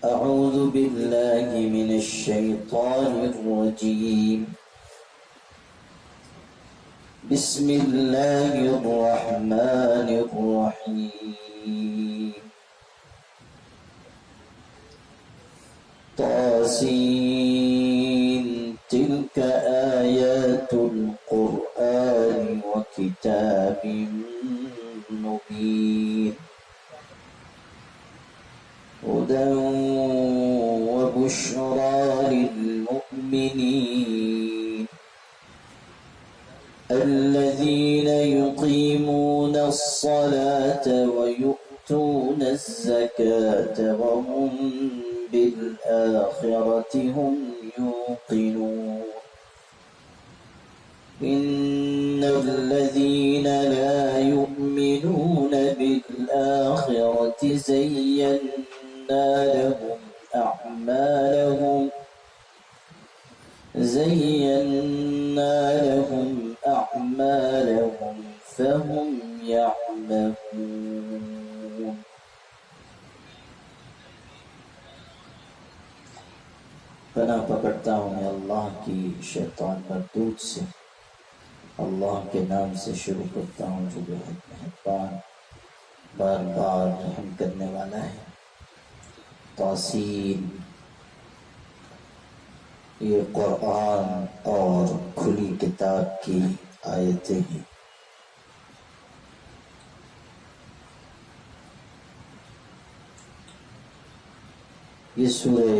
أعوذ بالله من الشيطان الرجيم. بسم الله الرحمن الرحيم. طاسين تلك آيات القرآن وكتاب مبين هدى وبشرى للمؤمنين الذين يقيمون الصلاة ويؤتون الزكاة وهم بالآخرة هم يوقنون إن الذين لا يؤمنون بالآخرة زينا لهم أعمالهم فهم يعمهون. پناہ پکڑتا ہوں میں اللہ کی شیطان مردود سے. اللہ کے نام سے شروع کرتا ہوں جو بہت مہربان بار بار رحم کرنے والا ہے. طاسین، یہ قرآن اور کھلی کتاب کی آیتیں ہیں. یہ سورہ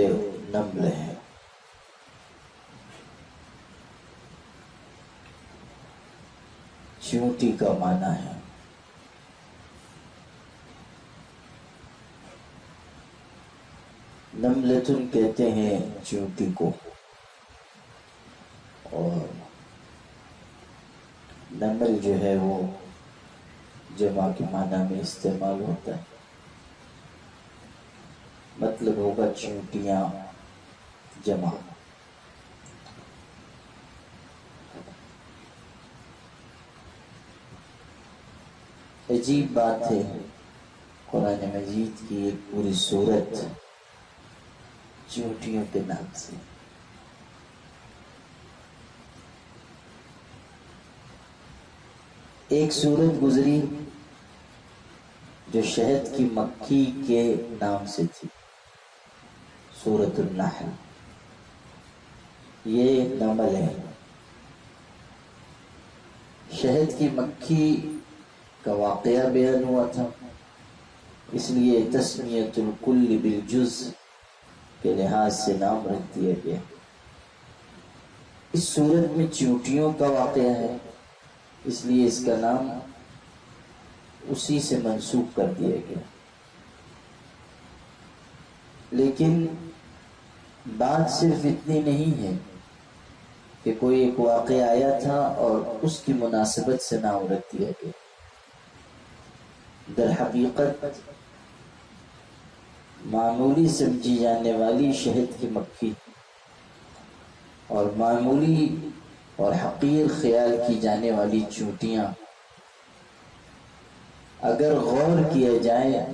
نمل ہے. چیونٹی کا معنی ہے. نملتن کہتے ہیں چیونٹی کو، اور نمل جو ہے وہ جمع کے معنی میں استعمال ہوتا ہے. مطلب ہوگا چیونٹیاں جمع. عجیب بات ہے، قرآن مجید کی ایک پوری سورت چیونٹیوں کے نام سے. ایک سورت گزری جو شہد کی مکھی کے نام سے تھی، سورۃ النحل. یہ نمل ہے. شہد کی مکھی کا واقعہ بیان ہوا تھا، اس لیے تسمیۃ الکل بالجزء کے لحاظ سے نام رکھ دیا گیا. اس سورت میں چیونٹیوں کا واقعہ ہے، اس لیے اس کا نام اسی سے منسوب کر دیا گیا. لیکن بات صرف اتنی نہیں ہے کہ کوئی ایک واقعہ آیا تھا اور اس کی مناسبت سے نام رکھ دیا گیا. در حقیقت معمولی سمجھی جانے والی شہد کی مکھی اور معمولی اور حقیر خیال کی جانے والی چیونٹیاں اگر غور کیا جائے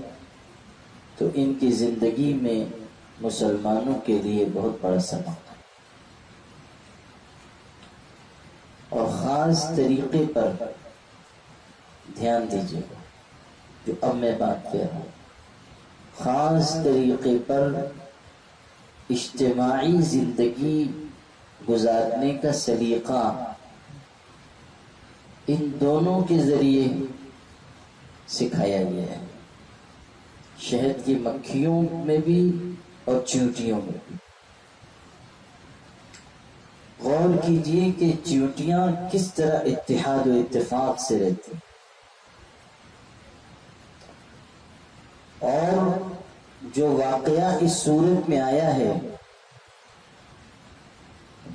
تو ان کی زندگی میں مسلمانوں کے لیے بہت بڑا سبق ہے، اور خاص طریقے پر دھیان دیجیے گا جو اب میں بات کر رہا ہوں. خاص طریقے پر اجتماعی زندگی گزارنے کا سلیقہ ان دونوں کے ذریعے سکھایا گیا ہے، شہد کی مکھیوں میں بھی اور چیونٹیوں میں بھی. غور کیجئے کہ چیونٹیاں کس طرح اتحاد و اتفاق سے رہتی ہیں، اور جو واقعہ اس صورت میں آیا ہے،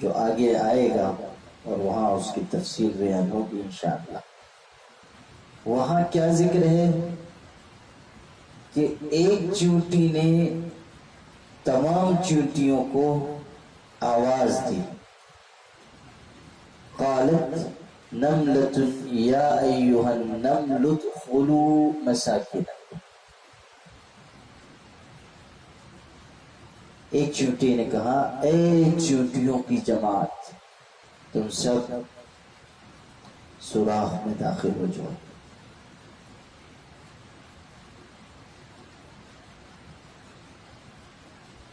جو آگے آئے گا اور وہاں اس کی تفصیل بیان ہوگی انشاءاللہ. وہاں کیا ذکر ہے کہ ایک چیونٹی نے تمام چیونٹیوں کو آواز دی. قالت نملة یا ایھا النمل ادخلوا مساکنکم. ایک چیونٹی نے کہا اے چیونٹیوں کی جماعت، تم سب سوراخ میں داخل ہو جاؤ۔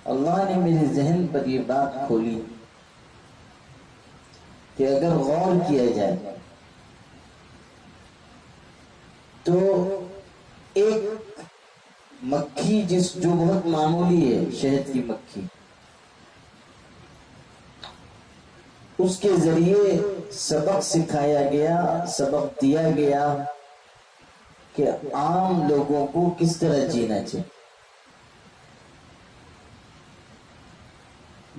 اللہ نے میرے ذہن پر یہ بات کھولی کہ اگر غور کیا جائے تو ایک مکھی جو بہت معمولی ہے، شہد کی مکھی، اس کے ذریعے سبق سکھایا گیا، سبق دیا گیا کہ عام لوگوں کو کس طرح جینا چاہیے۔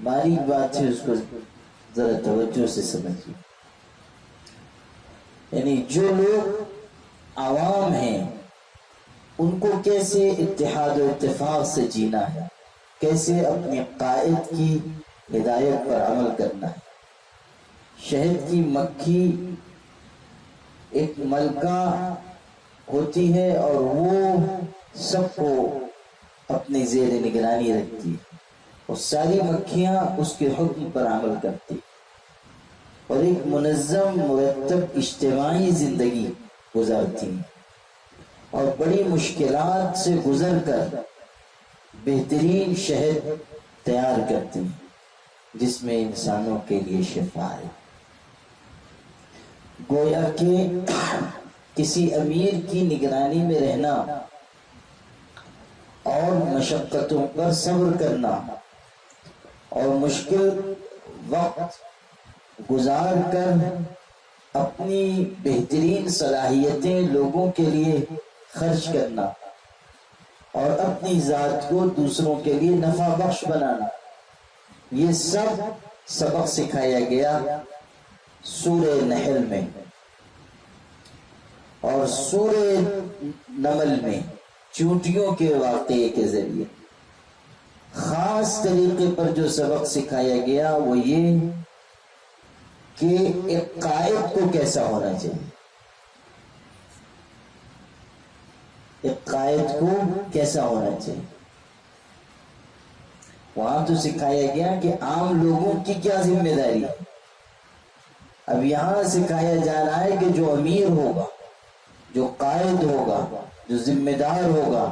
باریک بات ہے، اس کو ذرا توجہ سے سمجھیے۔ یعنی جو لوگ عوام ہیں ان کو کیسے اتحاد و اتفاق سے جینا ہے، کیسے اپنے قائد کی ہدایت پر عمل کرنا ہے۔ شہد کی مکھی ایک ملکہ ہوتی ہے اور وہ سب کو اپنی زیر نگرانی رکھتی ہے، اور ساری مکھیاں اس کے حکم پر عمل کرتی اور ایک منظم مرتب اجتماعی زندگی گزارتی ہیں، اور بڑی مشکلات سے گزر کر بہترین شہد تیار کرتی ہیں جس میں انسانوں کے لیے شفا ہے۔ گویا کہ کسی امیر کی نگرانی میں رہنا اور مشقتوں پر صبر کرنا اور مشکل وقت گزار کر اپنی بہترین صلاحیتیں لوگوں کے لیے خرچ کرنا اور اپنی ذات کو دوسروں کے لیے نفع بخش بنانا، یہ سب سبق سکھایا گیا سورہ نحل میں اور سورہ نمل میں چیونٹیوں کے واقعے کے ذریعے۔ خاص طریقے پر جو سبق سکھایا گیا وہ یہ کہ ایک قائد کو کیسا ہونا چاہیے، ایک قائد کو کیسا ہونا چاہیے۔ وہاں تو سکھایا گیا کہ عام لوگوں کی کیا ذمہ داری ہے، اب یہاں سکھایا جا رہا ہے کہ جو امیر ہوگا، جو قائد ہوگا، جو ذمہ دار ہوگا،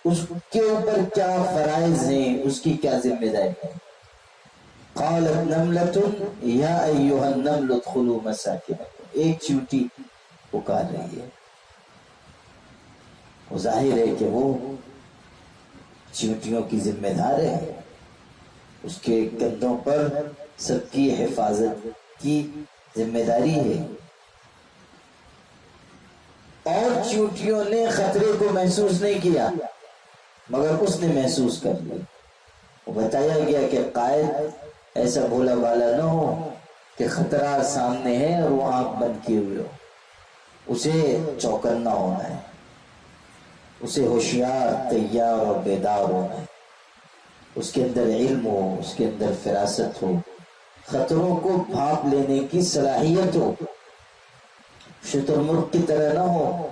اس کے اوپر کیا فرائض ہیں، اس کی کیا ذمہ داری ہے۔ قالت نملۃ یا ایھا النمل ادخلوا مساکنکم، ایک چیونٹی پکار رہی ہے، وہ ظاہر ہے کہ وہ چیونٹیوں کی ذمہ دار ہے، اس کے کندھوں پر سب کی حفاظت کی ذمہ داری ہے۔ اور چیونٹیوں نے خطرے کو محسوس نہیں کیا مگر اس نے محسوس کر لیا۔ وہ بتایا گیا کہ قائد ایسا بھولا بالا نہ ہو کہ خطرہ سامنے ہے اور وہ آنکھ بند کیے ہوئے ہو، اسے چوکنا ہونا ہے، اسے ہوشیار، تیار اور بیدار ہونا ہے، اس کے اندر علم ہو، اس کے اندر فراست ہو، خطروں کو بھانپ لینے کی صلاحیت ہو، شتر مرغ کی طرح نہ ہو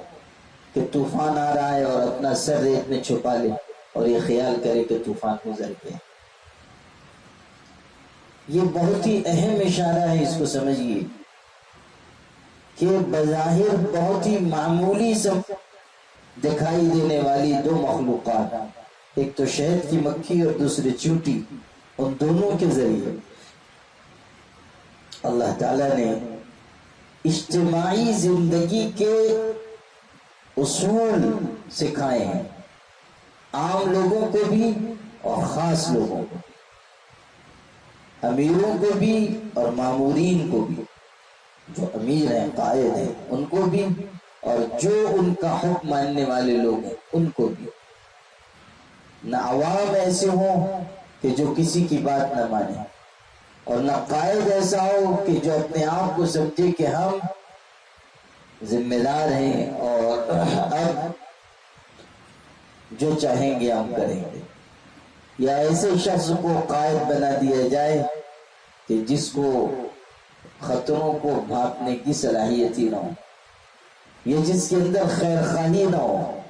کہ طوفان آ رہا ہے اور اپنا سر ریت میں چھپا لے اور یہ خیال کرے کہ طوفان گزر گیا۔ یہ بہت ہی اہم اشارہ ہے، اس کو سمجھیے کہ بظاہر بہت ہی معمولی سب دکھائی دینے والی دو مخلوقات، ایک تو شہد کی مکھی اور دوسری چیونٹی، ان دونوں کے ذریعے اللہ تعالیٰ نے اجتماعی زندگی کے اصول سکھائے ہیں، عام لوگوں کو بھی اور خاص لوگوں کو، امیروں کو بھی اور مامورین کو بھی، جو امیر ہیں، قائد ہیں، ان کو بھی، اور جو ان کا حکم ماننے والے لوگ ہیں ان کو بھی۔ نہ عوام ایسے ہوں کہ جو کسی کی بات نہ مانے، اور نہ قائد ایسا ہو کہ جو اپنے آپ کو سمجھے کہ ہم ذمہ دار ہیں اور اب جو چاہیں گے ہم کریں گے، یا ایسے شخص کو قائد بنا دیا جائے کہ جس کو خطروں کو بھانپنے کی صلاحیت ہی نہ ہو، یہ جس کے اندر خیر خواہی نہ ہو۔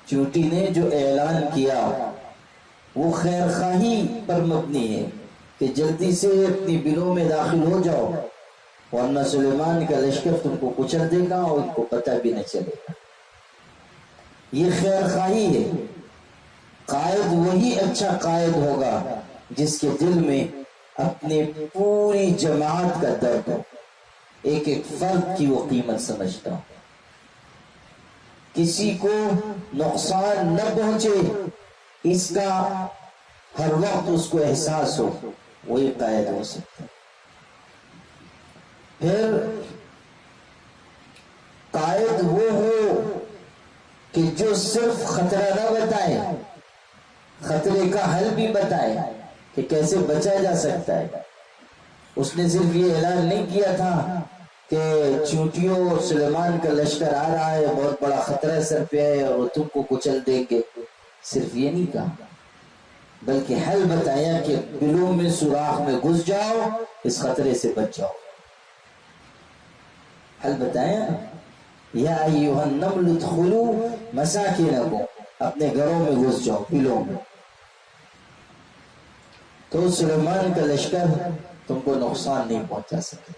چیونٹی نے جو اعلان کیا وہ خیر خواہی پر مبنی ہے کہ جلدی سے اپنی بلوں میں داخل ہو جاؤ، ورنہ سلیمان کا لشکر تم کو کچل دے گا اور ان کو پتہ بھی نہ چلے گا۔ یہ خیر خواہی ہے۔ قائد وہی اچھا قائد ہوگا جس کے دل میں اپنے پوری جماعت کا درد ہو، ایک ایک فرد کی وہ قیمت سمجھتا ہو، کسی کو نقصان نہ پہنچے اس کا ہر وقت اس کو احساس ہو، وہی قائد ہو سکتا ہے۔ پھر قائد وہ ہو کہ جو صرف خطرہ نہ بتائے، خطرے کا حل بھی بتائے کہ کیسے بچا جا سکتا ہے۔ اس نے صرف یہ اعلان نہیں کیا تھا کہ چونٹیوں اور سلیمان کا لشکر آ رہا ہے، بہت بڑا خطرہ سر پہ ہے اور وہ تم کو کچل دیں گے، صرف یہ نہیں کہا، بلکہ حل بتایا کہ بلوں میں سوراخ میں گھس جاؤ، اس خطرے سے بچ جاؤ۔ حل بتایا، یا ایھا النمل ادخلوا مساکنکم، اپنے گھروں میں گھس جاؤ، بلوں میں، تو سلیمان کا لشکر تم کو نقصان نہیں پہنچا سکے۔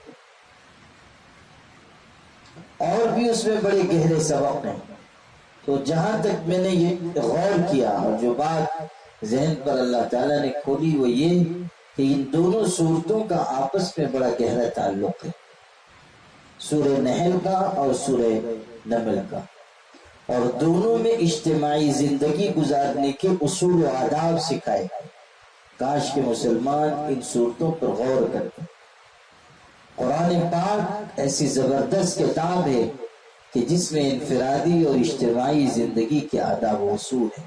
اور بھی اس میں بڑے گہرے سبق ہیں۔ تو جہاں تک میں نے یہ غور کیا اور جو بات ذہن پر اللہ تعالیٰ نے کھولی وہ یہ کہ ان دونوں صورتوں کا آپس میں بڑا گہرا تعلق ہے، سورہ نحل کا اور سورہ نمل کا، اور دونوں میں اجتماعی زندگی گزارنے کے اصول و آداب سکھائے گئے۔ کاش کہ مسلمان ان صورتوں پر غور کرتے۔ قرآن پاک ایسی زبردست کتاب ہے کہ جس میں انفرادی اور اجتماعی زندگی کے آداب و اصول ہیں،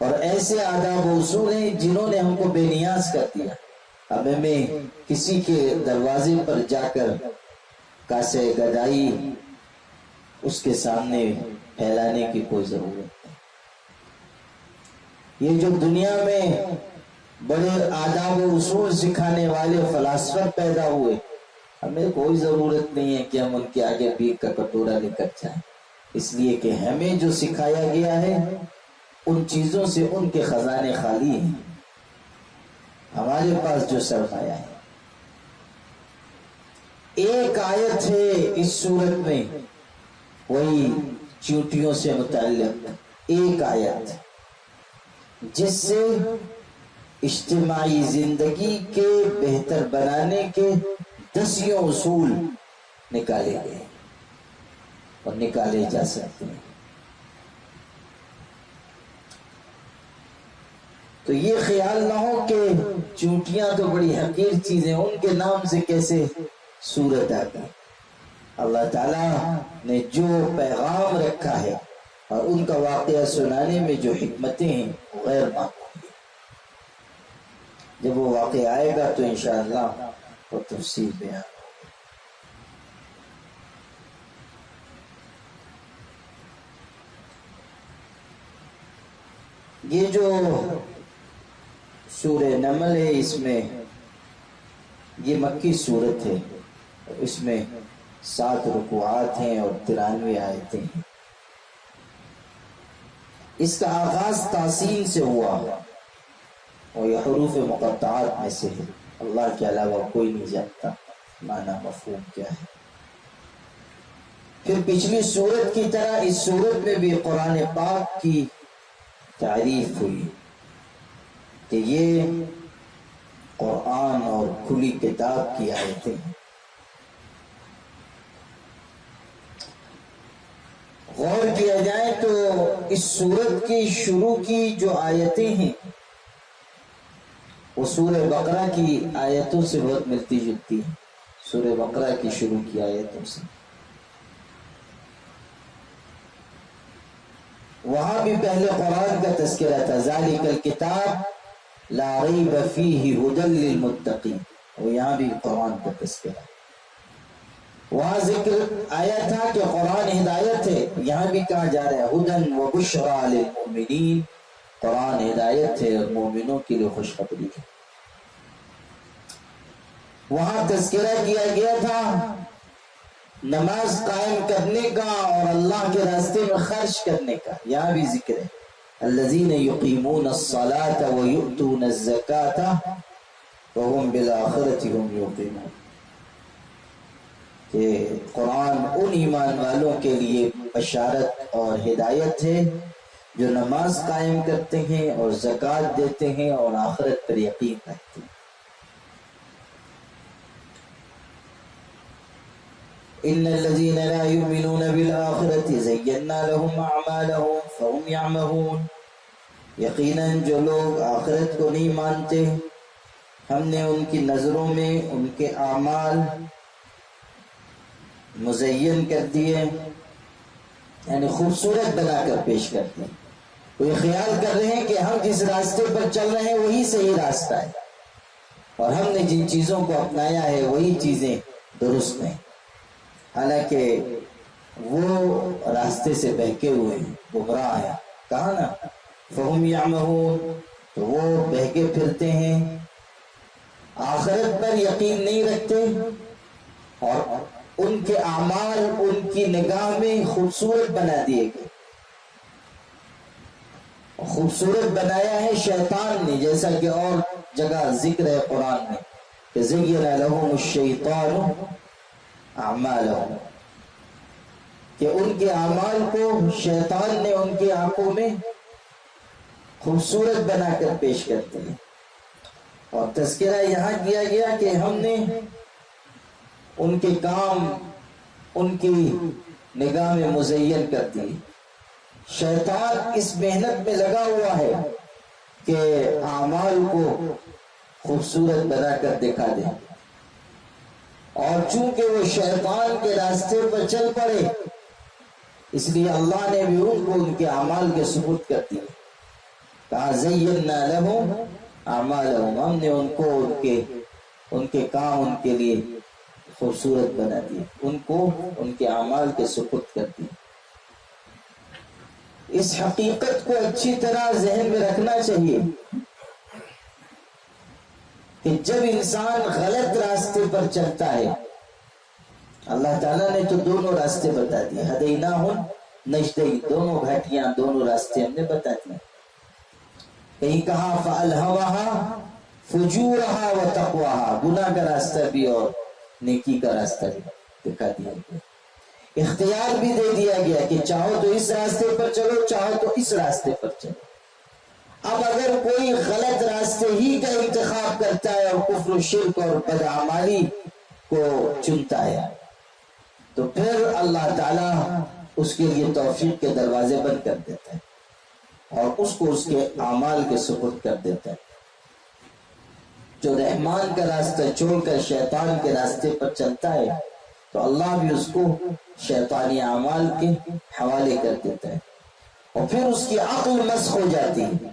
اور ایسے آداب و اصول ہیں جنہوں نے ہم کو بے نیاز کر دیا۔ اب ہمیں کسی کے دروازے پر جا کر کاسے گدائی اس کے سامنے پھیلانے کی کوئی ضرورت نہیں۔ یہ جو دنیا میں بڑے آداب و اصول سکھانے والے فلاسفر پیدا ہوئے، ہمیں کوئی ضرورت نہیں ہے کہ ہم ان کے آگے بھیک کا کٹورا لے کر جائیں، اس لیے کہ ہمیں جو سکھایا گیا ہے ان چیزوں سے ان کے خزانے خالی ہیں، ہمارے پاس جو سرمایہ ہے۔ ایک آیت ہے اس سورت میں وہی چیونٹیوں سے متعلق، ایک آیت جس سے اجتماعی زندگی کے بہتر بنانے کے 10 اصول نکالے گئے اور نکالے جا سکتے ہیں۔ تو یہ خیال نہ ہو کہ چونٹیاں تو بڑی حقیر چیزیں، ان کے نام سے کیسے سورت آ گئی۔ اللہ تعالیٰ نے جو پیغام رکھا ہے اور ان کا واقعہ سنانے میں جو حکمتیں ہیں وہ غیر معمولی ہیں۔ جب وہ واقعہ آئے گا تو انشاءاللہ وہ تفصیل بیان ہوگی۔ یہ جو سورہ نمل ہے اس میں یہ مکی سورت ہے، اس میں 7 رکوعات ہیں اور 93 آیتیں ہیں۔ اس کا آغاز تحسین سے ہوا اور یہ حروف مقطعات میں سے ہے، اللہ کے علاوہ کوئی نہیں جانتا معنی مفہوم کیا ہے۔ پھر پچھلی سورت کی طرح اس سورت میں بھی قرآن پاک کی تعریف ہوئی کہ یہ قرآن اور کھلی کتاب کی آیتیں ہیں۔ غور کیا جائے تو اس سورت کی شروع کی جو آیتیں ہیں وہ سورہ بقرہ کی آیتوں سے بہت ملتی جلتی ہیں، سورہ بقرہ کی شروع کی آیتوں سے۔ وہاں بھی پہلے قرآن کا تذکرہ تھا، ذالک الکتاب لا ریب فیہ ھدی للمتقین، اور یہاں بھی قرآن کا تذکرہ۔ وہاں ذکر آیا تھا کہ قرآن ہدایت ہے، یہاں بھی کہا جا رہا ہے ھدی وبشریٰ للمؤمنین، قرآن ہدایت ہے اور مومنوں کے لیے خوشخبری ہے۔ وہاں تذکرہ کیا گیا تھا نماز قائم کرنے کا اور اللہ کے راستے میں خرچ کرنے کا، یہاں بھی ذکر ہے الذین یقیمون الصلاة ویؤتون الزکاة وهم بالآخرة هم یوقنون، کہ قرآن ان ایمان والوں کے لیے بشارت اور ہدایت ہے جو نماز قائم کرتے ہیں اور زکوٰۃ دیتے ہیں اور آخرت پر یقین رکھتے ہیں۔ ان الذين لا يؤمنون بالآخرة زينا لهم اعمالهم فهم يعمهون، یقیناً جو لوگ آخرت کو نہیں مانتے ہم نے ان کی نظروں میں ان کے اعمال مزین کر دیے، یعنی خوبصورت بنا کر پیش کرتے ہیں۔ وہ یہ خیال کر رہے ہیں کہ ہم جس راستے پر چل رہے ہیں وہی صحیح راستہ ہے، اور ہم نے جن چیزوں کو اپنایا ہے وہی چیزیں درست ہیں، حالانکہ وہ راستے سے بہکے ہوئے ہیں، گمراہ ہیں۔ کہا نا فہم یعمہون، تو وہ بہکے پھرتے ہیں، آخرت پر یقین نہیں رکھتے، اور ان کے اعمال ان کی نگاہ میں خوبصورت بنا دیے گئے۔ خوبصورت بنایا ہے شیطان نے، جیسا کہ اور جگہ ذکر ہے قرآن میں کہ زین لہم الشیطان اعمالہم، کہ ان کے اعمال کو شیطان نے ان کی آنکھوں میں خوبصورت بنا کر پیش کرتے ہیں۔ اور تذکرہ یہاں کیا گیا کہ ہم نے ان کے کام ان کی نگاہ میں مزین کر دی۔ شیطان اس محنت میں لگا ہوا ہے کہ اعمال کو خوبصورت بنا کر دکھا دے، اور چونکہ وہ شیطان کے راستے پر چل پڑے اس لیے اللہ نے بھی ان کو ان کے اعمال کے ثبوت کر دیے۔ کہا زینا لہم اعمالہم، ہم نے ان کو ان کے کام ان کے لیے خوبصورت بنا دیے، ان کو ان کے اعمال کے سپرد کر دیے۔ اس حقیقت کو اچھی طرح ذہن میں رکھنا چاہیے کہ جب انسان غلط راستے پر چلتا ہے، اللہ تعالیٰ نے تو دونوں راستے بتا دیے، ہدیناہم نجدین، دونوں گھاٹیاں دونوں راستے ہم نے بتا دیے۔ کہیں کہا فَأَلْهَمَهَا فُجُورَهَا وَتَقْوَاهَا، گناہ کا راستہ بھی اور نیکی کا راستہ بھی دکھا دیا گیا، اختیار بھی دے دیا گیا کہ چاہو تو اس راستے پر چلو، چاہو تو اس راستے پر چلو۔ اب اگر کوئی غلط راستے ہی کا انتخاب کرتا ہے اور کفر و شرک اور بدعمالی کو چنتا ہے تو پھر اللہ تعالیٰ اس کے لیے توفیق کے دروازے بند کر دیتا ہے اور اس کو اس کے اعمال کے سپرد کر دیتا ہے۔ جو رحمان کا راستہ چھوڑ کر شیطان کے راستے پر چلتا ہے تو اللہ بھی اس کو شیطانی اعمال کے حوالے کر دیتا ہے، اور پھر اس کی عقل مسخ ہو جاتی ہے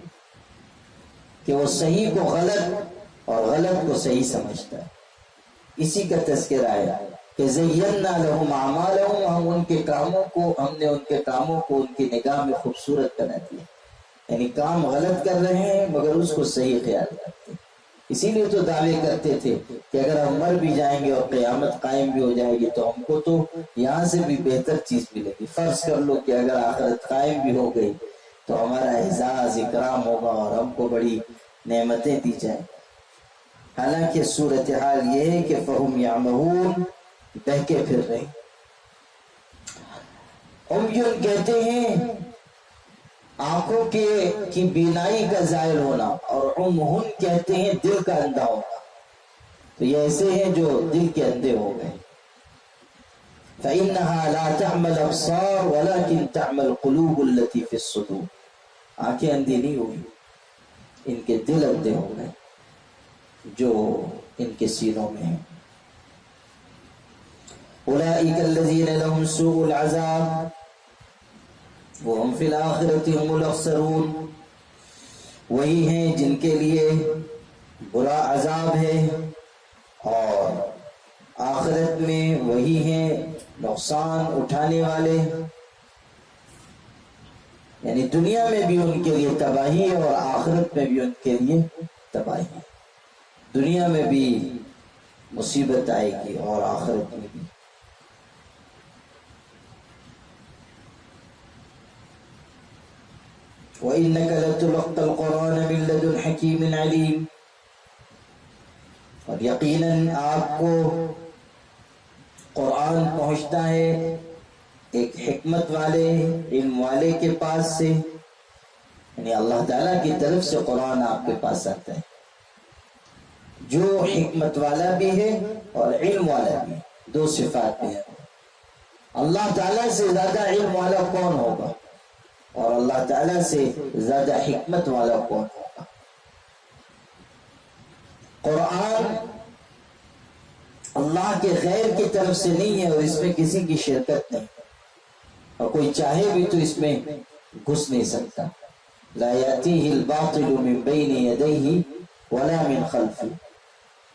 کہ وہ صحیح کو غلط اور غلط کو صحیح سمجھتا ہے۔ اسی کا تذکرہ ہے کہ زینا لہم اعمالہم، ہم ان کے کاموں کو ان کی نگاہ میں خوبصورت بنا دیا، یعنی کام غلط کر رہے ہیں مگر اس کو صحیح خیال کرتے ہیں۔ اسی لیے تو دعوے کرتے تھے کہ اگر ہم مر بھی جائیں گے اور قیامت قائم بھی ہو جائے گی تو ہم کو تو یہاں سے بھی بہتر چیز ملے گی۔ فرض کر لو کہ اگر آخرت قائم بھی ہو گئی تو ہمارا اعزاز اکرام ہوگا اور ہم کو بڑی نعمتیں دی جائیں۔ حالانکہ صورتحال یہ ہے کہ فہم یعمہون، بہکے پھر رہے۔ عمیون کہتے ہیں آنکھوں کی بینائی کا زائل ہونا، اور عمہن کہتے ہیں دل کا اندھا ہونا، تو یہ ایسے ہیں جو دل کے اندھے ہو گئے۔ فَإِنَّهَا لَا تَعْمَى الْأَبْصَارُ وَلَكِنْ تَعْمَى الْقُلُوبُ الَّتِي فِي الصُّدُورِ، آنکھیں اندھی نہیں ہوئی، ان کے دل اندھے ہو گئے جو ان کے سینوں میں ہیں۔ أُولَئِكَ الَّذِينَ لَهُمْ سُوءُ الْعَذَابِ وَهُمْ فِي الْآخِرَةِ هُمُ الْأَخْسَرُونَ، وہی ہیں جن کے لیے برا عذاب ہے اور آخرت میں وہی ہیں نقصان اٹھانے والے، یعنی دنیا میں بھی ان کے لیے تباہی ہے اور آخرت میں بھی ان کے لیے تباہی ہے۔ دنیا میں بھی مصیبت آئے گی اور آخرت میں بھی۔ وَإِنَّكَ لَتُلَقَّى الْقُرْآنَ مِن لَّدُنْ حَكِيمٍ عَلِيمٍ، اور یقیناً آپ کو قرآن پہنچتا ہے ایک حکمت والے علم والے کے پاس سے، یعنی اللہ تعالیٰ کی طرف سے قرآن آپ کے پاس آتا ہے جو حکمت والا بھی ہے اور علم والا بھی ہے، دو صفات بھی ہے۔ اللہ تعالیٰ سے زیادہ علم والا کون ہوگا اور اللہ تعالیٰ سے زیادہ حکمت والا کون ہوگا؟ قرآن اللہ کے غیر کی طرف سے نہیں ہے اور اس میں کسی کی شرکت نہیں، اور کوئی چاہے بھی تو اس میں گھس نہیں سکتا۔ لا یأتیہ الباطل من بین یدیہ ولا من خلفہ،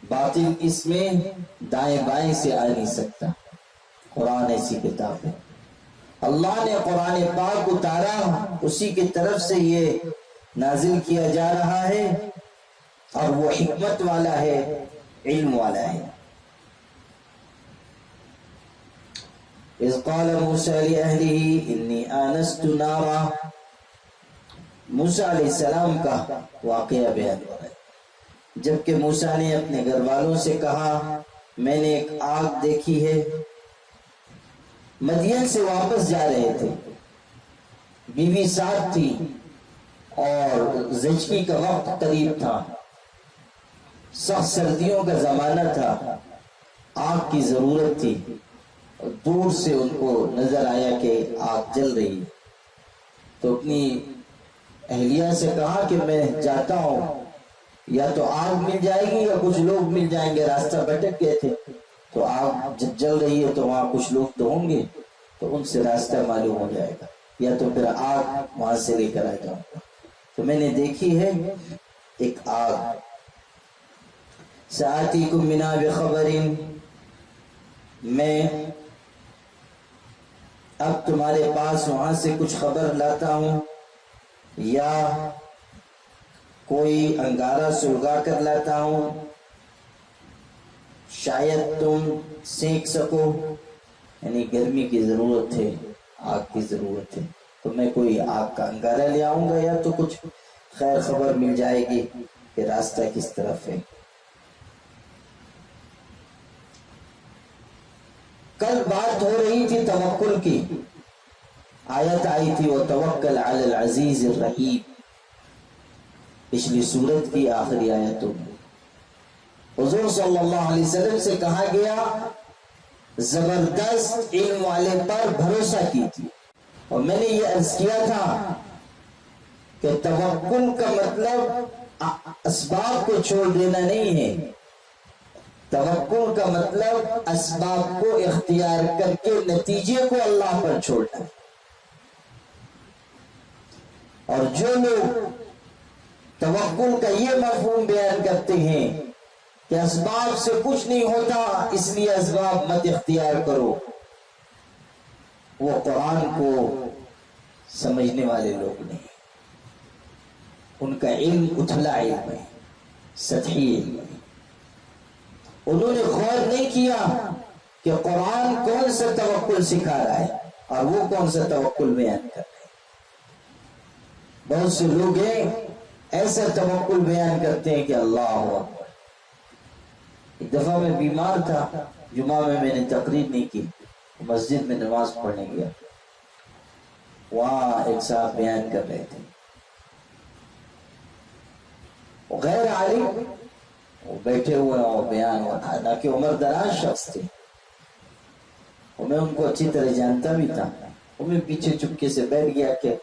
باطل اس میں دائیں بائیں سے آ نہیں سکتا۔ قرآن ایسی کتاب ہے، اللہ نے قرآن پاک اتارا، اسی کی طرف سے یہ نازل کیا جا رہا ہے، اور وہ حکمت والا ہے، علم والا ہے۔ اذ قال موسیٰ لأہلہ انی آنست نارا، موسیٰ علیہ السلام کا واقعہ بیان ہو رہا ہے۔ جبکہ موسیٰ نے اپنے گھر والوں سے کہا میں نے ایک آگ دیکھی ہے، مدین سے واپس جا رہے تھے، بیوی ساتھ تھی اور زچگی کا وقت قریب تھا، سخت سردیوں کا زمانہ تھا، آگ کی ضرورت تھی، اور دور سے ان کو نظر آیا کہ آگ جل رہی ہے، تو اپنی اہلیہ سے کہا کہ میں جاتا ہوں، یا تو آگ مل جائے گی یا کچھ لوگ مل جائیں گے، راستہ بھٹک گئے تھے، تو آگ جب جل رہی ہے تو وہاں کچھ لوگ تو ہوں گے، تو ان سے راستہ معلوم ہو جائے گا، یا تو پھر آگ وہاں سے لے کر آ جاؤں گا۔ تو میں نے دیکھی ہے ایک آگ، سآتیکم منہا بخبر، میں اب تمہارے پاس وہاں سے کچھ خبر لاتا ہوں، یا کوئی انگارہ سلگا کر لاتا ہوں، شاید تم سینک سکو، یعنی گرمی کی ضرورت ہے، آگ کی ضرورت ہے، تو میں کوئی آگ کا انگارہ لے آؤں گا، یا تو کچھ خیر خبر مل جائے گی کہ راستہ کس طرف ہے۔ کل بات ہو رہی تھی توکل کی، آیت آئی تھی وَتَوَكَّلْ عَلَى الْعَزِيزِ الرَّحِيمِ، پچھلی سورت کی آخری آیتوں میں حضور صلی اللہ علیہ وسلم سے کہا گیا زبردست علم والے پر بھروسہ کیجیے، اور میں نے یہ عرض کیا تھا کہ توکل کا مطلب اسباب کو چھوڑ دینا نہیں ہے، توکل کا مطلب اسباب کو اختیار کر کے نتیجے کو اللہ پر چھوڑنا ہے۔ اور جو لوگ توکل کا یہ مفہوم بیان کرتے ہیں کہ اسباب سے کچھ نہیں ہوتا اس لیے اسباب مت اختیار کرو، وہ قرآن کو سمجھنے والے لوگ نہیں، ان کا علم اتھلا علم ہے، سطحی علم ہے، انہوں نے غور نہیں کیا کہ قرآن کون سا توکل سکھا رہا ہے اور وہ کون سا توکل بیان کر رہے ہیں۔ بہت سے لوگ ہیں ایسا توکل بیان کرتے ہیں کہ اللہ اکبر۔ ایک دفعہ میں بیمار تھا، جمعہ میں نے تقریر نہیں کی، مسجد میں نماز پڑھنے گیا، وہاں ایک صاحب بیان کر رہے تھے، غیر عالم وہ بیٹھے ہوئے ہیں اور بیان ہوا تھا، حالانکہ عمر دراز شخص تھے، اور میں ان کو اچھی طرح جانتا بھی تھا، اور میں پیچھے چپکے سے بیٹھ گیا کہ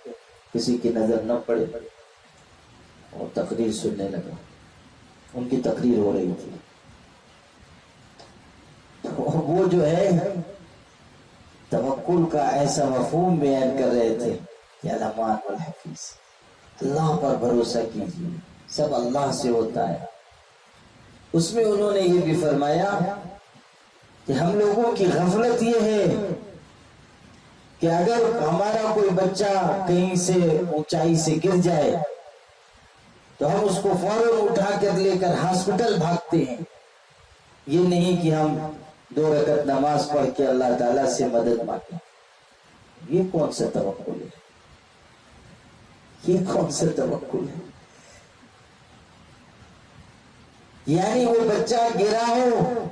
کسی کی نظر نہ پڑے، اور تقریر سننے لگا، ان کی تقریر ہو رہی تھی، وہ جو ہے توکل کا ایسا مفہوم بیان کر رہے تھے کہ الامان والحفیظ، اللہ پر بھروسہ کیجیے، سب اللہ سے ہوتا ہے۔ اس میں انہوں نے یہ بھی فرمایا کہ ہم لوگوں کی غفلت یہ ہے کہ اگر ہمارا کوئی بچہ کہیں سے اونچائی سے گر جائے تو ہم اس کو فوراً اٹھا کر لے کر ہاسپٹل بھاگتے ہیں، یہ نہیں کہ ہم 2 رکعت نماز پڑھ کے اللہ تعالیٰ سے مدد مانگیں۔ یہ کون سا توکل ہے؟ یہ کون سا توکل ہے؟ یعنی وہ بچہ گرا ہو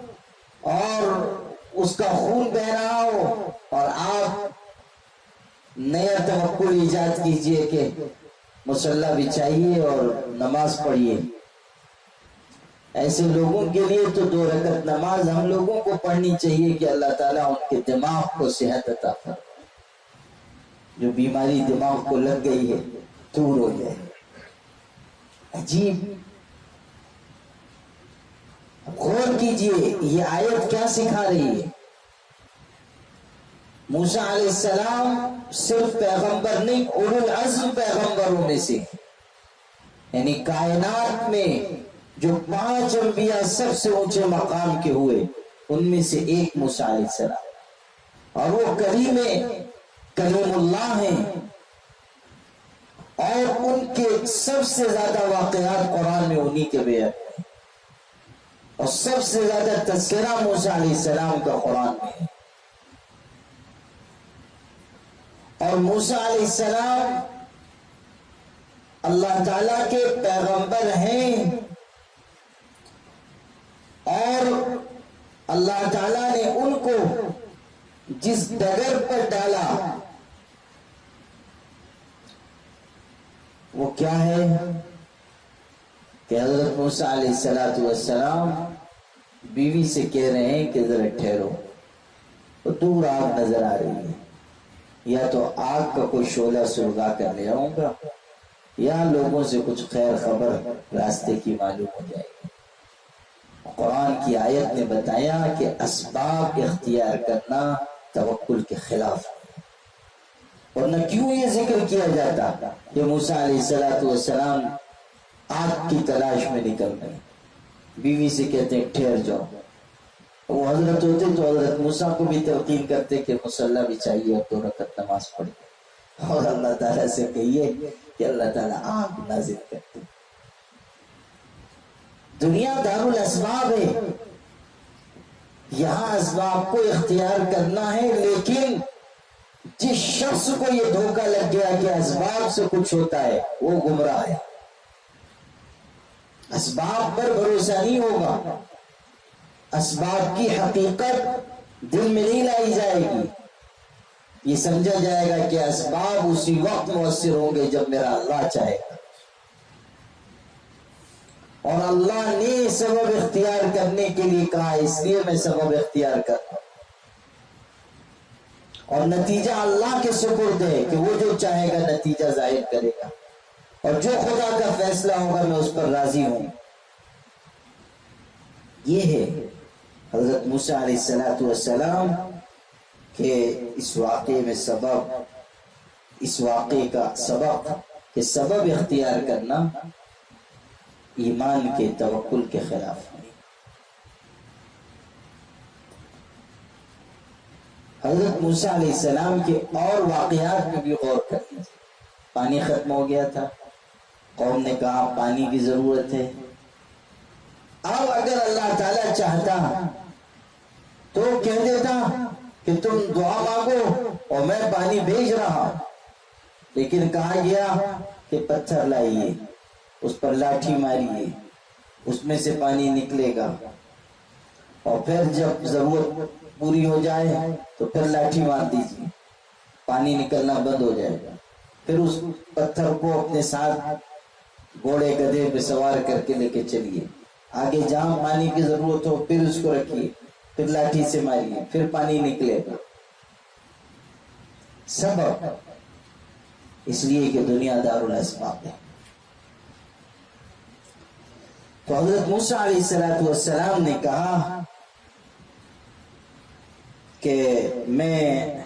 اور اس کا خون بہ رہا ہو اور آپ نیا توکل ایجاد کیجئے کہ مصلی بچھائیے اور نماز پڑھیے. ایسے لوگوں کے لیے تو 2 رکعت نماز ہم لوگوں کو پڑھنی چاہیے کہ اللہ تعالیٰ ان کے دماغ کو صحت عطا فرمائے. جو بیماری دماغ کو لگ گئی ہے دور ہو جائے. عجیب. غور کیجئے یہ آیت کیا سکھا رہی ہے. موسیٰ علیہ السلام صرف پیغمبر نہیں، اولو العزم پیغمبروں میں سے، یعنی کائنات میں جو 5 انبیاء سب سے اونچے مقام کے ہوئے ان میں سے ایک موسیٰ علیہ السلام، اور وہ کلیم اللہ ہیں. اور ان کے سب سے زیادہ واقعات قرآن میں انہی کے بیان ہیں، اور سب سے زیادہ تذکرہ موسیٰ علیہ السلام کا قرآن میں ہے. اور موسیٰ علیہ السلام اللہ تعالیٰ کے پیغمبر ہیں، اور اللہ تعالیٰ نے ان کو جس ڈگر پر ڈالا وہ کیا ہے کہ حضرت موسیٰ علیہ السلام بیوی سے کہہ رہے ہیں کہ ذرا ٹھہرو. تو دور آگ نظر آ رہی ہے، یا تو آگ کا کوئی شعلہ سلگا کر لے آؤں گا یا لوگوں سے کچھ خیر خبر راستے کی معلوم ہو جائے گی. قرآن کی آیت نے بتایا کہ اسباب اختیار کرنا توکل کے خلاف ہے. اور نہ کیوں یہ ذکر کیا جاتا کہ موسیٰ علیہ السلام آگ کی تلاش میں نکل گئے، بیوی سے کہتے ہیں ٹھہر جاؤ. وہ حضرت ہوتے تو حضرت موسیٰ کو بھی تلقین کرتے کہ مصلی بچھائیے اور 2 رکعت نماز پڑھیے، اور اللہ تعالیٰ سے کہیے کہ اللہ تعالیٰ آگ نازل کرتے. دنیا دار الاسباب ہے، یہاں اسباب کو اختیار کرنا ہے. لیکن جس شخص کو یہ دھوکہ لگ گیا کہ اسباب سے کچھ ہوتا ہے وہ گمراہ ہے. اسباب پر بھروسہ نہیں ہوگا، اسباب کی حقیقت دل میں نہیں لائی جائے گی. یہ سمجھا جائے گا کہ اسباب اسی وقت مؤثر ہوں گے جب میرا اللہ چاہے گا، اور اللہ نے سبب اختیار کرنے کے لیے کہا اس لیے میں سبب اختیار کرتا ہوں. اور نتیجہ اللہ کے سپرد ہے کہ وہ جو چاہے گا نتیجہ ظاہر کرے گا، اور جو خدا کا فیصلہ ہوگا میں اس پر راضی ہوں. یہ ہے حضرت موسیٰ علیہ السلام کہ اس واقعے میں سبب، اس واقعے کا سبق کہ سبب اختیار کرنا ایمان کے توکل کے خلاف ہے. حضرت موسیٰ علیہ السلام کے اور واقعات میں بھی غور کر لیجیے. پانی ختم ہو گیا تھا، قوم نے کہا پانی کی ضرورت ہے. اب اگر اللہ تعالیٰ چاہتا تو کہہ دیتا کہ تم دعا مانگو اور میں پانی بھیج رہا ہوں. لیکن کہا گیا کہ پتھر لائیے، اس پر لاٹھی ماریے، اس میں سے پانی نکلے گا، اور پھر جب ضرورت پوری ہو جائے تو پھر لاٹھی مار دیجیے، پانی نکلنا بند ہو جائے گا. پھر اس پتھر کو اپنے ساتھ گھوڑے گدھے پہ سوار کر کے لے کے چلیے، آگے جہاں پانی کی ضرورت ہو پھر اس کو رکھیے، پھر لاٹھی سے ماریے، پھر پانی نکلے گا. سبب اس لیے کہ دنیا دار الاسباب ہے. تو حضرت موسیٰ علیہ السلام نے کہا کہ میں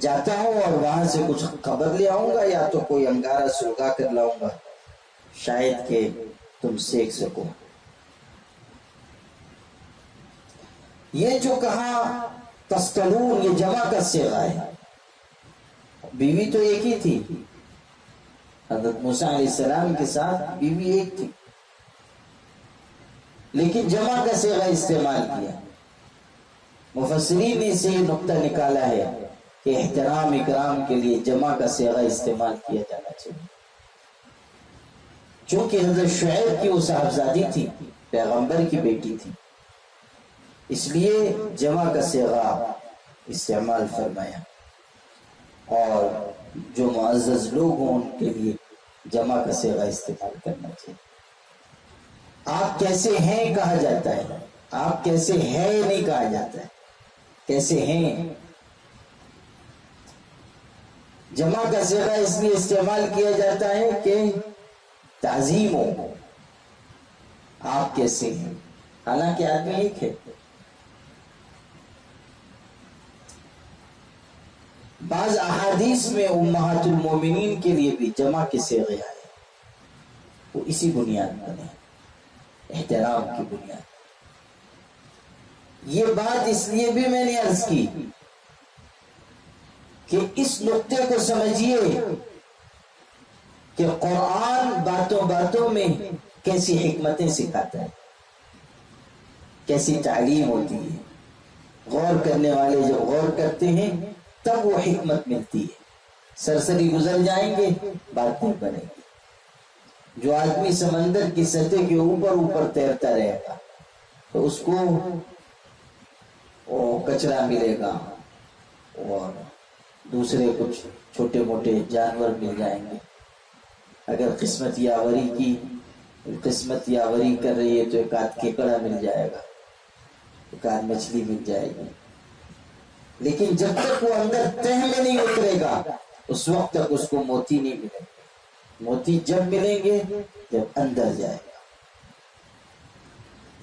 جاتا ہوں اور وہاں سے کچھ خبر لے آؤں گا، یا تو کوئی انگارہ سلگا کر لاؤں گا، شاید کہ تم سیکھ سکو. یہ جو کہا تستلون، یہ جمع کا صیغہ ہے. بیوی تو ایک ہی تھی، حضرت موسیٰ علیہ السلام کے ساتھ بیوی ایک تھی، لیکن جمع کا صیغہ استعمال کیا. مفسرین نے سے یہ نقطہ نکالا ہے کہ احترام اکرام کے لیے جمع کا صیغہ استعمال کیا جانا چاہیے. چونکہ حضرت شعیب کی وہ صاحبزادی تھی، پیغمبر کی بیٹی تھی، اس لیے جمع کا صیغہ استعمال فرمایا. اور جو معزز لوگ ہوں ان کے لیے جمع کا صیغہ استعمال کرنا چاہیے. آپ کیسے ہیں کہا جاتا ہے، آپ کیسے ہیں نہیں کہا جاتا ہے، کیسے ہیں. جمع کا صیغہ اس لیے استعمال کیا جاتا ہے کہ تعظیم ہو. آپ کیسے ہیں، حالانکہ آدمی ایک ہے. بعض احادیث میں امہات المومنین کے لیے بھی جمع کے صیغے آئے، وہ اسی بنیاد پر ہے، احترام کی بنیاد. یہ بات اس لیے بھی میں نے عرض کی کہ اس نقطے کو سمجھیے کہ قرآن باتوں باتوں میں کیسی حکمتیں سکھاتا ہے، کیسی تعلیم ہوتی ہے. غور کرنے والے جب غور کرتے ہیں تب وہ حکمت ملتی ہے. سرسری گزر جائیں گے بات نہیں بنے گی. جو آدمی سمندر کی سطح کے اوپر تیرتا رہے گا تو اس کو وہ کچرا ملے گا اور دوسرے کچھ چھوٹے موٹے جانور مل جائیں گے. اگر قسمت یاوری کر رہی ہے تو ایک آدھ کیکڑا مل جائے گا، ایک آدھ مچھلی مل جائے گی. لیکن جب تک وہ اندر تہ میں نہیں اترے گا اس وقت تک اس کو موتی نہیں ملے گا. موتی جب ملیں گے جب اندر جائے گا.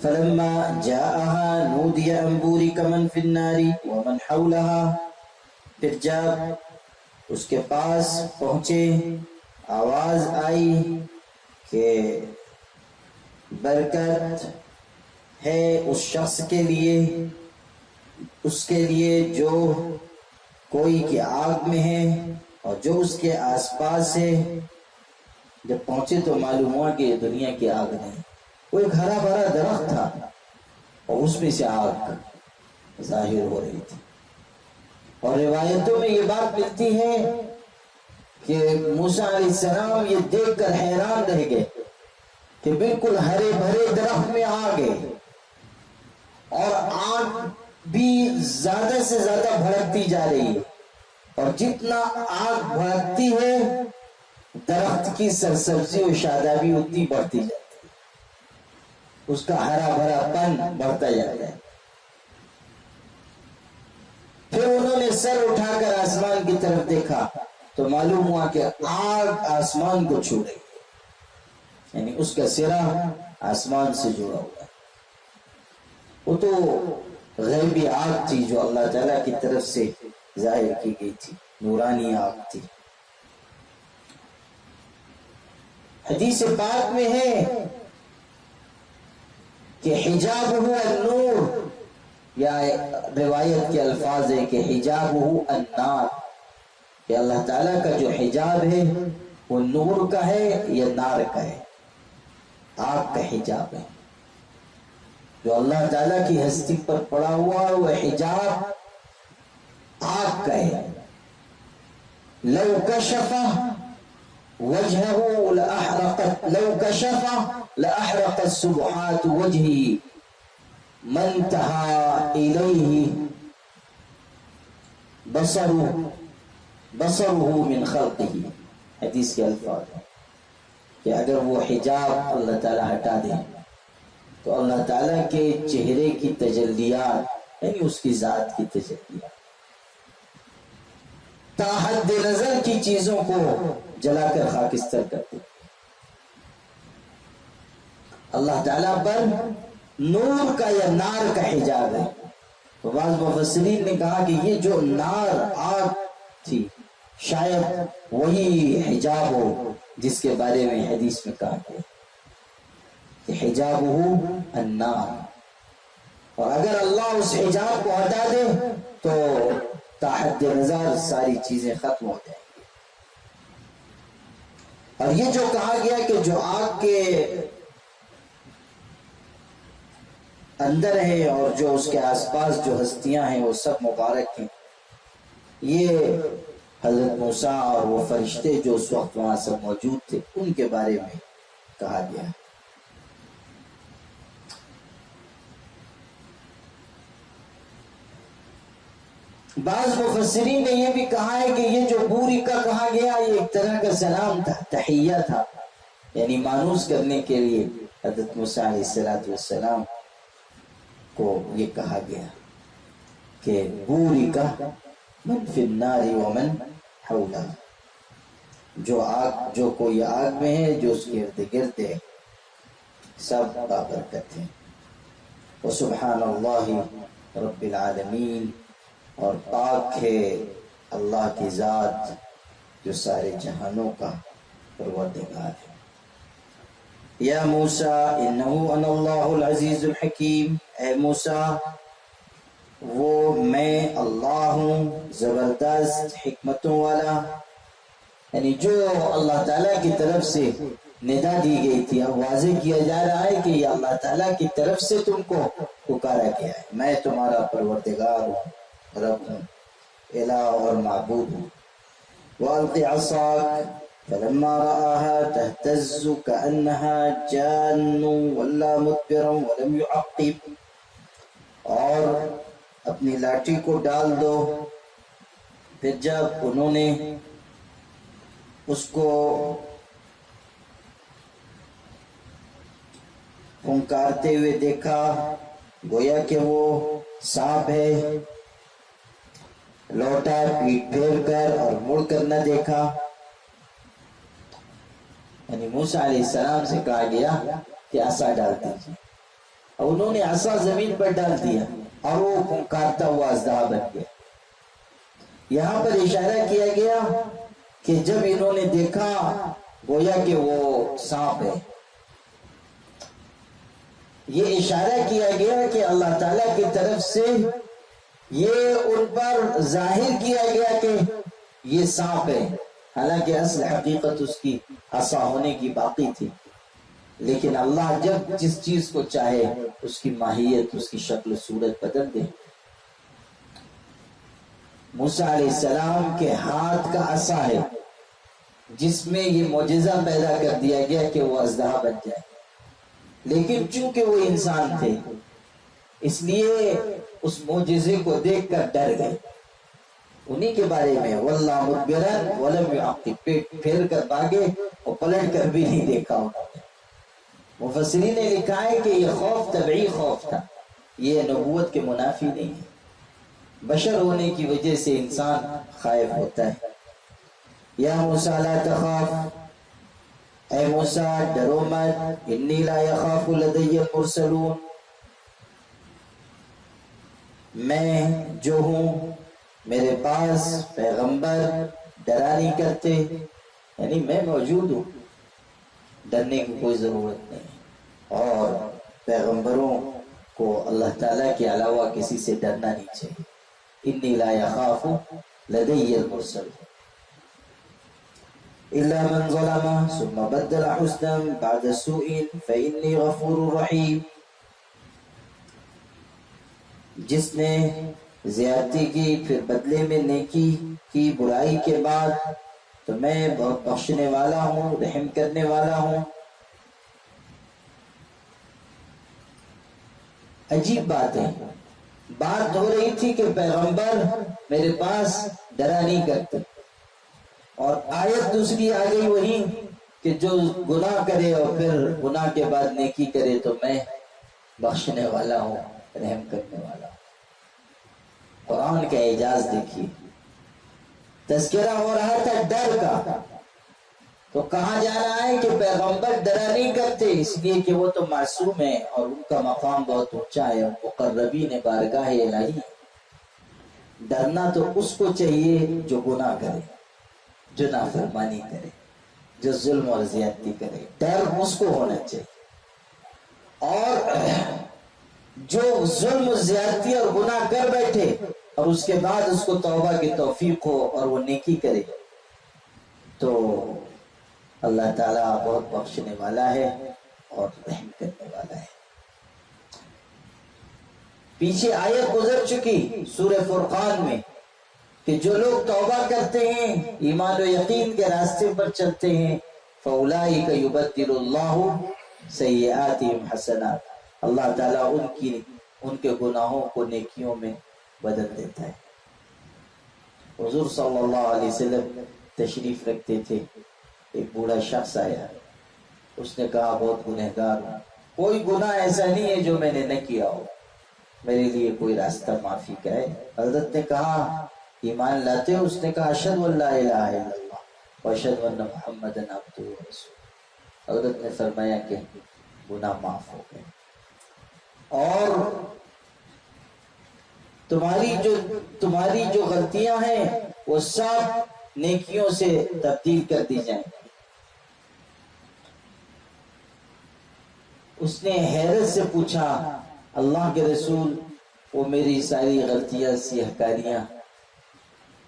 فلما جاءها نودي أن بورك من في النار ومن حولها. پھر جب اس کے پاس پہنچے آواز آئی کہ برکت ہے اس شخص کے لیے، اس کے لیے جو کوئی کی آگ میں ہے اور جو اس کے آس پاس ہے. جب پہنچے تو معلوم ہوا کہ دنیا کی آگ نہیں، وہ ایک ہرا بھرا درخت تھا اور اس میں سے آگ ظاہر ہو رہی تھی. اور روایتوں میں یہ بات ملتی ہے کہ موسیٰ علیہ السلام یہ دیکھ کر حیران رہ گئے کہ بالکل ہرے بھرے درخت میں آگ ہے اور آگ بھی زیادہ سے زیادہ بھڑکتی جا رہی ہے. اور جتنا آگ بھڑکتی ہے درخت کی سرسبزی و شادابی اتنی بڑھتی جاتی ہے، اس کا ہرا بھرا پن بڑھتا جاتا ہے. پھر انہوں نے سر اٹھا کر آسمان کی طرف دیکھا تو معلوم ہوا کہ آگ آسمان کو چھو رہی ہے، یعنی اس کا سرا آسمان سے جڑا ہوا ہے. وہ تو غیبی آگ تھی جو اللہ تعالیٰ کی طرف سے ظاہر کی گئی تھی، نورانی آگ تھی. حدیث پاک میں ہے کہ حجابہ النور، یا روایت کے الفاظ ہے کہ حجابہ النار، کہ اللہ تعالیٰ کا جو حجاب ہے وہ نور کا ہے یا نار کا ہے، آگ کا حجاب ہے. جو اللہ تعالیٰ کی ہستی پر پڑا ہوا وہ حجاب آگ کا ہے. لو کشف وجهه لأحرقت، لو كشف لأحرقت سبحات وجهه ما انتهى إليه بصره من خلقه. حدیث کے الفاظ ہیں کہ اگر وہ حجاب اللہ تعالیٰ ہٹا دے تو اللہ تعالیٰ کے چہرے کی تجلیات، یعنی اس کی ذات کی تجلیات، تا حد نظر کی چیزوں کو جلا کر خاکستر کر دے. اللہ تعالیٰ پر نور کا یا نار کا حجاب ہے. تو بعض مفسرین نے کہا کہ یہ جو نار آگ تھی شاید وہی حجاب ہو جس کے بارے میں حدیث میں کہا گیا کہ حجابہ النار. اور اگر اللہ اس حجاب کو ہٹا دے تو تحت نظر ساری چیزیں ختم ہو جائیں گی. اور یہ جو کہا گیا کہ جو آگ کے اندر ہے اور جو اس کے آس پاس جو ہستیاں ہیں وہ سب مبارک ہیں، یہ حضرت موسیٰ اور وہ فرشتے جو اس وقت وہاں سب موجود تھے ان کے بارے میں کہا گیا ہے۔ بعض مفسرین نے یہ بھی کہا ہے کہ یہ جو بوری کا کہا گیا یہ ایک طرح کا سلام تھا، تحیہ تھا، یعنی مانوس کرنے کے لیے حضرت موسیٰ علیہ السلام کو یہ کہا گیا کہ بوری کا من فی النار ومن حولہ، جو کوئی آگ میں ہے، جو اس کے ارد گرد ہے، سب بابرکت ہیں۔ وسبحان اللہ رب العالمین، اور پاک ہے اللہ کی ذات جو سارے جہانوں کا پروردگار ہے۔ یا موسیٰ انہو انا اللہ العزیز الحکیم، اے موسیٰ وہ میں اللہ ہوں زبردست حکمتوں والا، یعنی جو اللہ تعالیٰ کی طرف سے ندا دی گئی تھی، اب واضح کیا جا رہا ہے کہ یہ اللہ تعالیٰ کی طرف سے تم کو پکارا گیا ہے، میں تمہارا پروردگار ہوں، رب ہوں، الہ اور معبود ہوں۔ وَأَلْقِ عَصَاكَ فَلَمَّا رَآهَا تَهْتَزُّ كَأَنَّهَا جَانٌّ وَلَّىٰ مُدْبِرًا وَلَمْ يُعَقِّبْ، اور اپنی لاٹھی کو ڈال دو۔ پھر جب انہوں نے اس کو پھنکارتے ہوئے دیکھا گویا کہ وہ سانپ ہے، لوٹا پیٹ پھیر کر اور مڑ کر نہ دیکھا، یعنی موسیٰ علیہ السلام سے کہا گیا کہ عصا ڈال دیجیے، اور انہوں نے عصا زمین پر ڈال دیا اور وہ پھنکارتا ہوا اژدہا بن گیا۔ یہاں پر اشارہ کیا گیا کہ جب انہوں نے دیکھا گویا کہ وہ سانپ ہے، یہ اشارہ کیا گیا کہ اللہ تعالیٰ کی طرف سے یہ ان پر ظاہر کیا گیا کہ یہ سانپ ہے، حالانکہ اصل حقیقت اس کی عصا ہونے کی باقی تھی، لیکن اللہ جب جس چیز کو چاہے اس کی ماہیت، اس کی شکل و صورت بدل دے۔ موسیٰ علیہ السلام کے ہاتھ کا عصا ہے جس میں یہ معجزہ پیدا کر دیا گیا کہ وہ اژدہا بن جائے، لیکن چونکہ وہ انسان تھے اس لیے اس معجزے کو دیکھ کر ڈر گئے، انہی کے بارے میں واللہ مدبرن ولم یعقب، پیٹ پھیر کر بھاگے اور پلٹ کر بھی نہیں دیکھا انہوں نے۔ مفسرین نے لکھا ہے کہ یہ خوف طبعی خوف تھا، یہ نبوت کے منافی نہیں ہے، بشر ہونے کی وجہ سے انسان خائف ہوتا ہے۔ یا موسیٰ لا تخاف، اے موسیٰ ڈرو مت، انی لا یخاف لدی المرسلون، میں جو ہوں میرے پاس پیغمبر ڈرا نہیں کرتے، یعنی میں موجود ہوں، ڈرنے کی کوئی ضرورت نہیں، اور پیغمبروں کو اللہ تعالیٰ کے علاوہ کسی سے ڈرنا نہیں چاہیے۔ انی لا یخاف لدی المرسلون الا من ظلم ثم بدل حسنا بعد سوء فانی غفور رحیم، جس نے زیادتی کی پھر بدلے میں نیکی کی برائی کے بعد، تو میں بہت بخشنے والا ہوں، رحم کرنے والا ہوں۔ عجیب بات ہے، بات ہو رہی تھی کہ پیغمبر میرے پاس ڈرا نہیں کرتے، اور آیت دوسری آ گئی وہی کہ جو گناہ کرے اور پھر گناہ کے بعد نیکی کرے تو میں بخشنے والا ہوں، رحم کرنے والا ہوں۔ قرآن کا اعجاز دیکھیے، تذکرہ ہو رہا تھا ڈر کا، تو کہا جا رہا ہے کہ پیغمبر ڈرا نہیں کرتے، اس لیے کہ وہ تو معصوم ہے اور ان کا مقام بہت اونچا ہے، اور مقربین بارگاہ الہی۔ ڈرنا تو اس کو چاہیے جو گناہ کرے، جو نافرمانی کرے، جو ظلم اور زیادتی کرے، ڈر اس کو ہونا چاہیے۔ اور جو ظلم و زیادتی اور گناہ کر بیٹھے اور اس کے بعد اس کو توبہ کی توفیق ہو اور وہ نیکی کرے، تو اللہ تعالیٰ بہت بخشنے والا ہے اور رحم کرنے والا ہے۔ پیچھے آیت گزر چکی سورہ فرقان میں کہ جو لوگ توبہ کرتے ہیں، ایمان و یقین کے راستے پر چلتے ہیں، فَأُولَٰئِكَ يُبَدِّلُ اللَّهُ سَيِّئَاتِهِمْ حَسَنَاتٍ، اللہ تعالیٰ ان کے گناہوں کو نیکیوں میں بدل دیتا ہے۔ حضور صلی اللہ علیہ وسلم تشریف رکھتے تھے، ایک بوڑھا شخص آیا، اس نے کہا بہت گنہگار ہوں، کوئی گناہ ایسا نہیں ہے جو میں نے نہ کیا ہو، میرے لیے کوئی راستہ معافی کا ہے؟ حضرت نے کہا ایمان لاتے ہو؟ اس نے کہا اشہد ان لا الہ الا اللہ واشہد ان محمدا عبدہ ورسولہ۔ حضرت نے فرمایا کہ گناہ معاف ہو گئے، اور تمہاری جو غلطیاں ہیں وہ سب نیکیوں سے تبدیل کر دی جائیں گی۔ اس نے حیرت سے پوچھا اللہ کے رسول، وہ میری ساری غلطیاں سیاہ کاریاں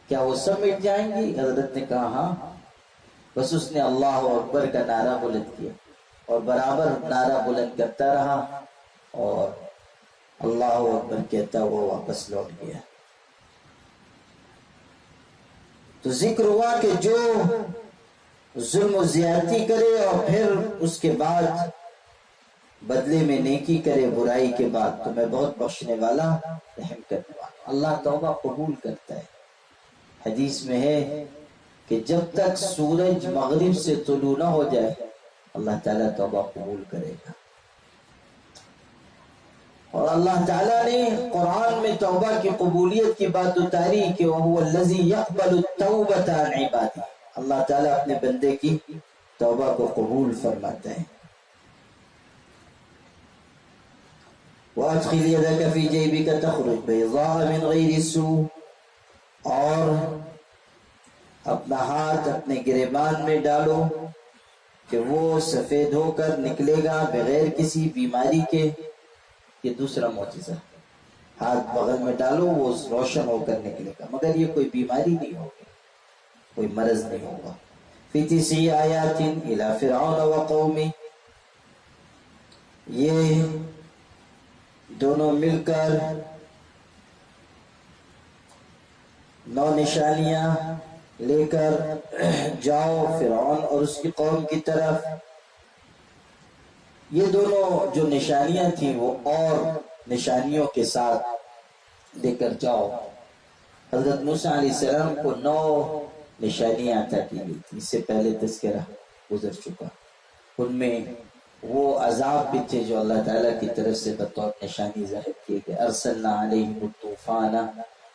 کیا وہ سب مٹ جائیں گی؟ حضرت نے کہا ہاں۔ بس اس نے اللہ اکبر کا نعرہ بلند کیا اور برابر نعرہ بلند کرتا رہا اور اللہ اکبر کہتا وہ واپس لوٹ گیا۔ تو ذکر ہوا کہ جو ظلم و زیادتی کرے اور پھر اس کے بعد بدلے میں نیکی کرے برائی کے بعد، تو میں بہت بخشنے والا رحم کرنے والا۔ اللہ توبہ قبول کرتا ہے۔ حدیث میں ہے کہ جب تک سورج مغرب سے طلوع نہ ہو جائے اللہ تعالیٰ توبہ قبول کرے گا۔ اور اللہ تعالیٰ نے قرآن میں توبہ کی قبولیت کی بات اتاری کہ وَهُوَ الَّذِي يَقْبَلُ التَّوْبَةَ عَنْ عِبَادِهِ، اللہ تعالیٰ اپنے بندے کی توبہ کو قبول فرماتا ہے۔ وَأَدْخِلْ يَدَكَ فِي جَيْبِكَ تَخْرُجْ بَيْضَاءَ مِنْ غَيْرِ سُوءٍ، اور اپنا ہاتھ اپنے گریبان میں ڈالو کہ وہ سفید ہو کر نکلے گا بغیر کسی بیماری کے۔ یہ دوسرا معجزہ، ہاتھ بغل میں ڈالو وہ روشن ہو کر نکلے گا، مگر یہ کوئی بیماری نہیں ہوگی، کوئی مرض نہیں ہوگا۔ فِي تِسْعِ آیَاتٍ إِلَىٰ فِرْعَوْنَ وَقَوْمِهِ، یہ دونوں مل کر 9 نشانیاں لے کر جاؤ فرعون اور اس کی قوم کی طرف۔ یہ دونوں جو نشانیاں تھیں وہ اور نشانیوں کے ساتھ لے کر جاؤ۔ حضرت موسیٰ علیہ السلام کو 9 نشانیاں عطا کی گئی تھی، اس سے پہلے تذکرہ گزر چکا۔ ان میں وہ عذاب بھی تھے جو اللہ تعالیٰ کی طرف سے بطور نشانی ظاہر کیے گئے۔ ارسلنا علیہم الطوفان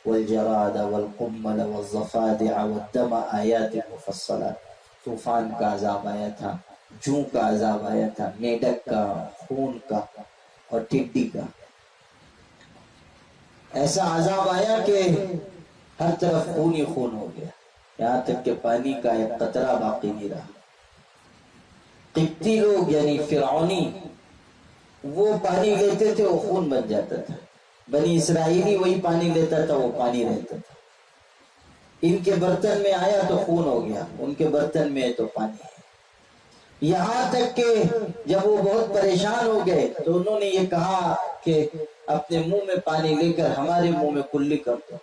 والجراد والقمل والضفادع والدم آیات مفصلات، طوفان کا عذاب آیا تھا، جوں کا عذاب آیا تھا، میڈک کا، خون کا اور ٹڈی کا۔ ایسا عذاب آیا کہ ہر طرف خون ہی خون ہو گیا، یہاں تک کہ پانی کا ایک قطرہ باقی نہیں رہا۔ قبطی لوگ یعنی فرعونی وہ پانی لیتے تھے وہ خون بن جاتا تھا، بنی اسرائیلی وہی پانی لیتا تھا وہ پانی رہتا تھا۔ ان کے برتن میں آیا تو خون ہو گیا، ان کے برتن میں تو پانی ہے۔ یہاں تک کہ جب وہ بہت پریشان ہو گئے تو انہوں نے یہ کہا کہ اپنے منہ میں پانی لے کر ہمارے منہ میں کلی کر دو۔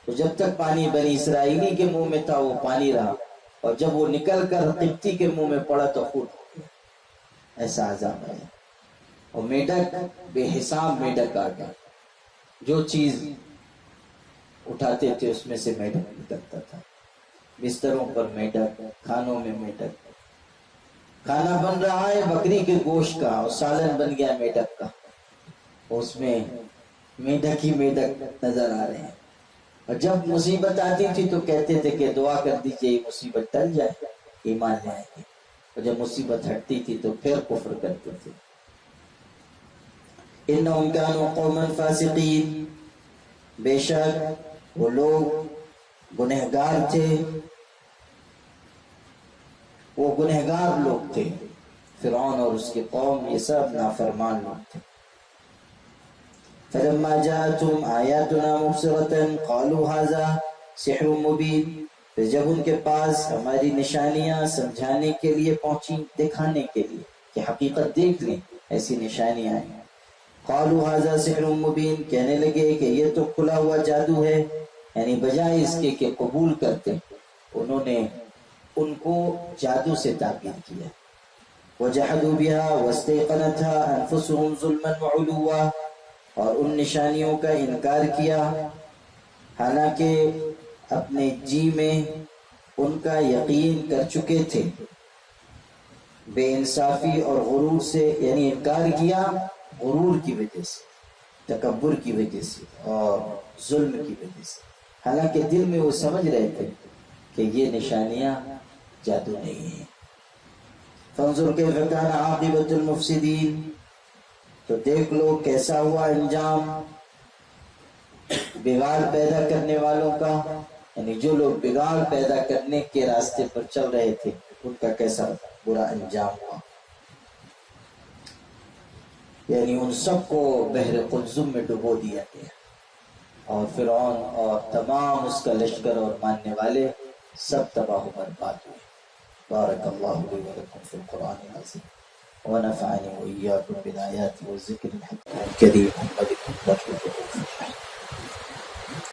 تو جب تک پانی بنی اسرائیلی کے منہ میں تھا وہ پانی رہا، اور جب وہ نکل کر قبطی کے منہ میں پڑا تو خون ہو گیا۔ ایسا عذاب ہے۔ اور میڈک بے حساب میڈک آ گیا، جو چیز اٹھاتے تھے اس میں سے میڈک نکلتا تھا۔ بستروں پر میڈک، کھانوں میں میڈک، کھانا بن رہا ہے بکری کے گوشت کا اور سالن بن گیا میڈک کا، اس میں میڈک ہی میڈک نظر آ رہے ہیں۔ اور جب مصیبت آتی تھی تو کہتے تھے کہ دعا کر دیجئے یہ مصیبت ٹل جائے، ایمان لے آئیں گے، اور جب مصیبت ہٹتی تھی تو پھر کفر کرتے تھے۔ انہم کانوا قوما فاسقین، بے شک وہ لوگ گنہگار تھے، وہ گنہگار لوگ تھے۔ فرعون اور اس کی قوم یہ سب نافرمان لوگ تھے۔ فلما جاءتهم آیاتنا مبصرة قالوا هذا سحر مبین، پھر جب ان کے پاس ہماری نشانیاں سمجھانے کے لیے پہنچی، دکھانے کے لیے کہ حقیقت دیکھ لیں، ایسی نشانیاں ہیں۔ قالوا هذا سحر مبین، کہنے لگے کہ یہ تو کھلا ہوا جادو ہے۔ یعنی بجائے اس کے کہ قبول کرتے انہوں نے ان کو جادو سے تعبیر کیا. وَجَحَدُوا بِهَا وَاسْتَيْقَنَتْهَا أَنفُسُهُمْ ظُلْمًا وَعُلُوًّا، اور ان نشانیوں کا انکار کیا حالانکہ اپنے جی میں ان کا یقین کر چکے تھے، بے انصافی اور غرور سے، یعنی انکار کیا غرور کی وجہ سے، تکبر کی وجہ سے اور ظلم کی وجہ سے، حالانکہ دل میں وہ سمجھ رہے تھے کہ یہ نشانیاں جادو نہیں ہیں. فانظر کیف کان عاقبۃ المفسدین، تو دیکھ لو کیسا ہوا انجام بگاڑ پیدا کرنے والوں کا، یعنی جو لوگ بگاڑ پیدا کرنے کے راستے پر چل رہے تھے ان کا کیسا برا انجام ہوا. یعنی ان سب کو بحر قلزم میں ڈبو دیا گیا، اور فرعون اور تمام اس کا لشکر اور ماننے والے سب تباہ و برباد ہوئے. بارک اللہ لی و لکم فی القرآن العظیم ونفعنی وإیاکم بالآیات والذکر الحکیم الکریم.